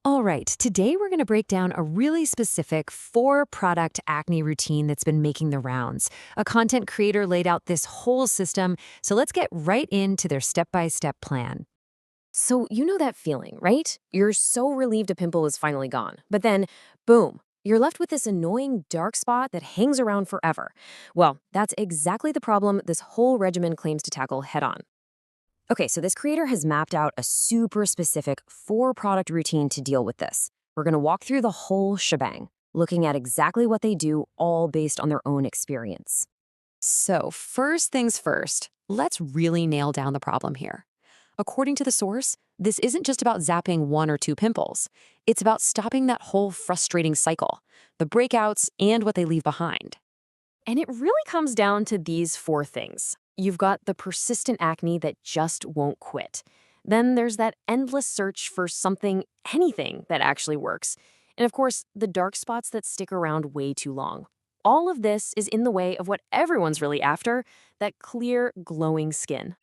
All right, today we're going to break down a really specific 4-product acne routine that's been making the rounds. A content creator laid out this whole system, so let's get right into their step-by-step plan. So you know that feeling, right? You're so relieved a pimple is finally gone. But then, boom, you're left with this annoying dark spot that hangs around forever. Well, that's exactly the problem this whole regimen claims to tackle head on. Okay, so this creator has mapped out a super specific 4-product routine to deal with this. We're going to walk through the whole shebang, looking at exactly what they do, all based on their own experience. So first things first, let's really nail down the problem here. According to the source, this isn't just about zapping 1 or 2 pimples. It's about stopping that whole frustrating cycle, the breakouts, and what they leave behind. And it really comes down to these 4 things. You've got the persistent acne that just won't quit. Then there's that endless search for something, anything that actually works. And of course, the dark spots that stick around way too long. All of this is in the way of what everyone's really after, that clear, glowing skin.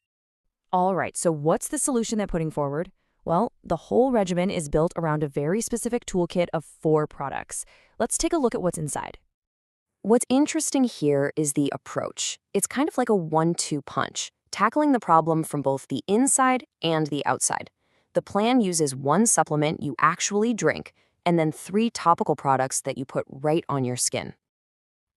All right, so what's the solution they're putting forward? Well, the whole regimen is built around a very specific toolkit of 4 products. Let's take a look at what's inside. What's interesting here is the approach. It's kind of like a 1-2 punch, tackling the problem from both the inside and the outside. The plan uses 1 supplement you actually drink, and then 3 topical products that you put right on your skin.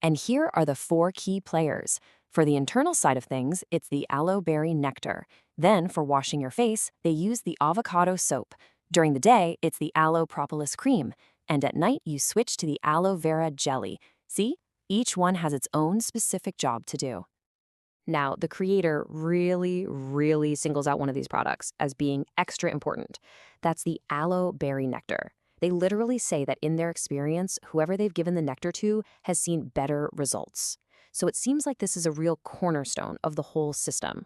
And here are the 4 key players. For the internal side of things, it's the aloe berry nectar. Then, for washing your face, they use the avocado soap. During the day, it's the aloe propolis cream. And at night, you switch to the aloe vera jelly. See? Each one has its own specific job to do. Now, the creator really singles out one of these products as being extra important. That's the aloe berry nectar. They literally say that in their experience, whoever they've given the nectar to has seen better results. So it seems like this is a real cornerstone of the whole system.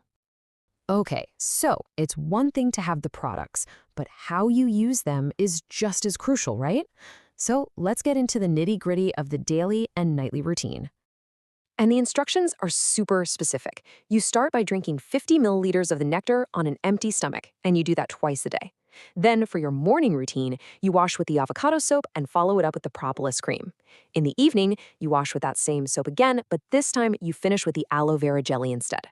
Okay, so it's one thing to have the products, but how you use them is just as crucial, right? So let's get into the nitty-gritty of the daily and nightly routine. And the instructions are super specific. You start by drinking 50 milliliters of the nectar on an empty stomach, and you do that twice a day. Then, for your morning routine, you wash with the avocado soap and follow it up with the propolis cream. In the evening, you wash with that same soap again, but this time you finish with the aloe vera jelly instead.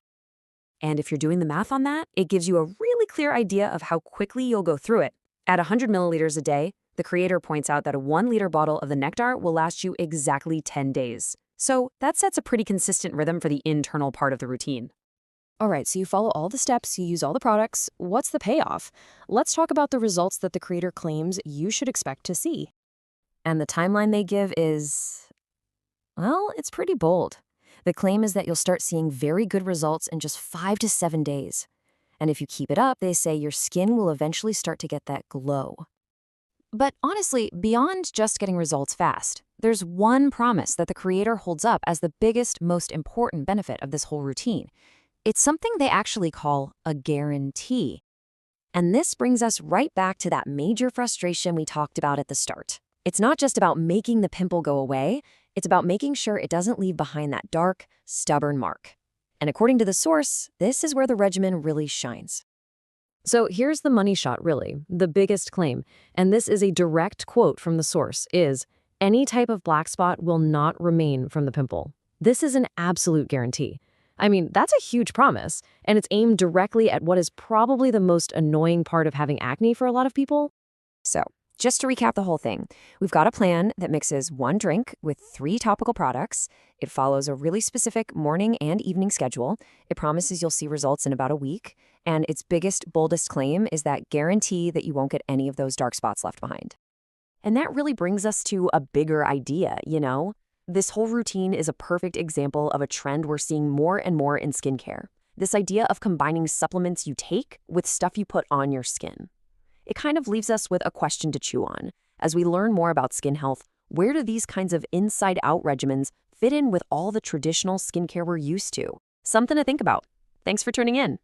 And if you're doing the math on that, it gives you a really clear idea of how quickly you'll go through it. At 100 milliliters a day, the creator points out that a 1-liter bottle of the nectar will last you exactly 10 days. So that sets a pretty consistent rhythm for the internal part of the routine. All right, so you follow all the steps, you use all the products. What's the payoff? Let's talk about the results that the creator claims you should expect to see. And the timeline they give is, well, it's pretty bold. The claim is that you'll start seeing very good results in just 5 to 7 days. And if you keep it up, they say your skin will eventually start to get that glow. But honestly, beyond just getting results fast, there's one promise that the creator holds up as the biggest, most important benefit of this whole routine. It's something they actually call a guarantee. And this brings us right back to that major frustration we talked about at the start. It's not just about making the pimple go away, it's about making sure it doesn't leave behind that dark, stubborn mark. And according to the source, this is where the regimen really shines. So here's the money shot, really, the biggest claim, and this is a direct quote from the source, is, "Any type of black spot will not remain from the pimple." This is an absolute guarantee. I mean, that's a huge promise, and it's aimed directly at what is probably the most annoying part of having acne for a lot of people. So, just to recap the whole thing, we've got a plan that mixes 1 drink with 3 topical products. It follows a really specific morning and evening schedule. It promises you'll see results in about a week. And its biggest, boldest claim is that guarantee that you won't get any of those dark spots left behind. And that really brings us to a bigger idea, you know? This whole routine is a perfect example of a trend we're seeing more and more in skincare. This idea of combining supplements you take with stuff you put on your skin. It kind of leaves us with a question to chew on. As we learn more about skin health, where do these kinds of inside-out regimens fit in with all the traditional skincare we're used to? Something to think about. Thanks for tuning in.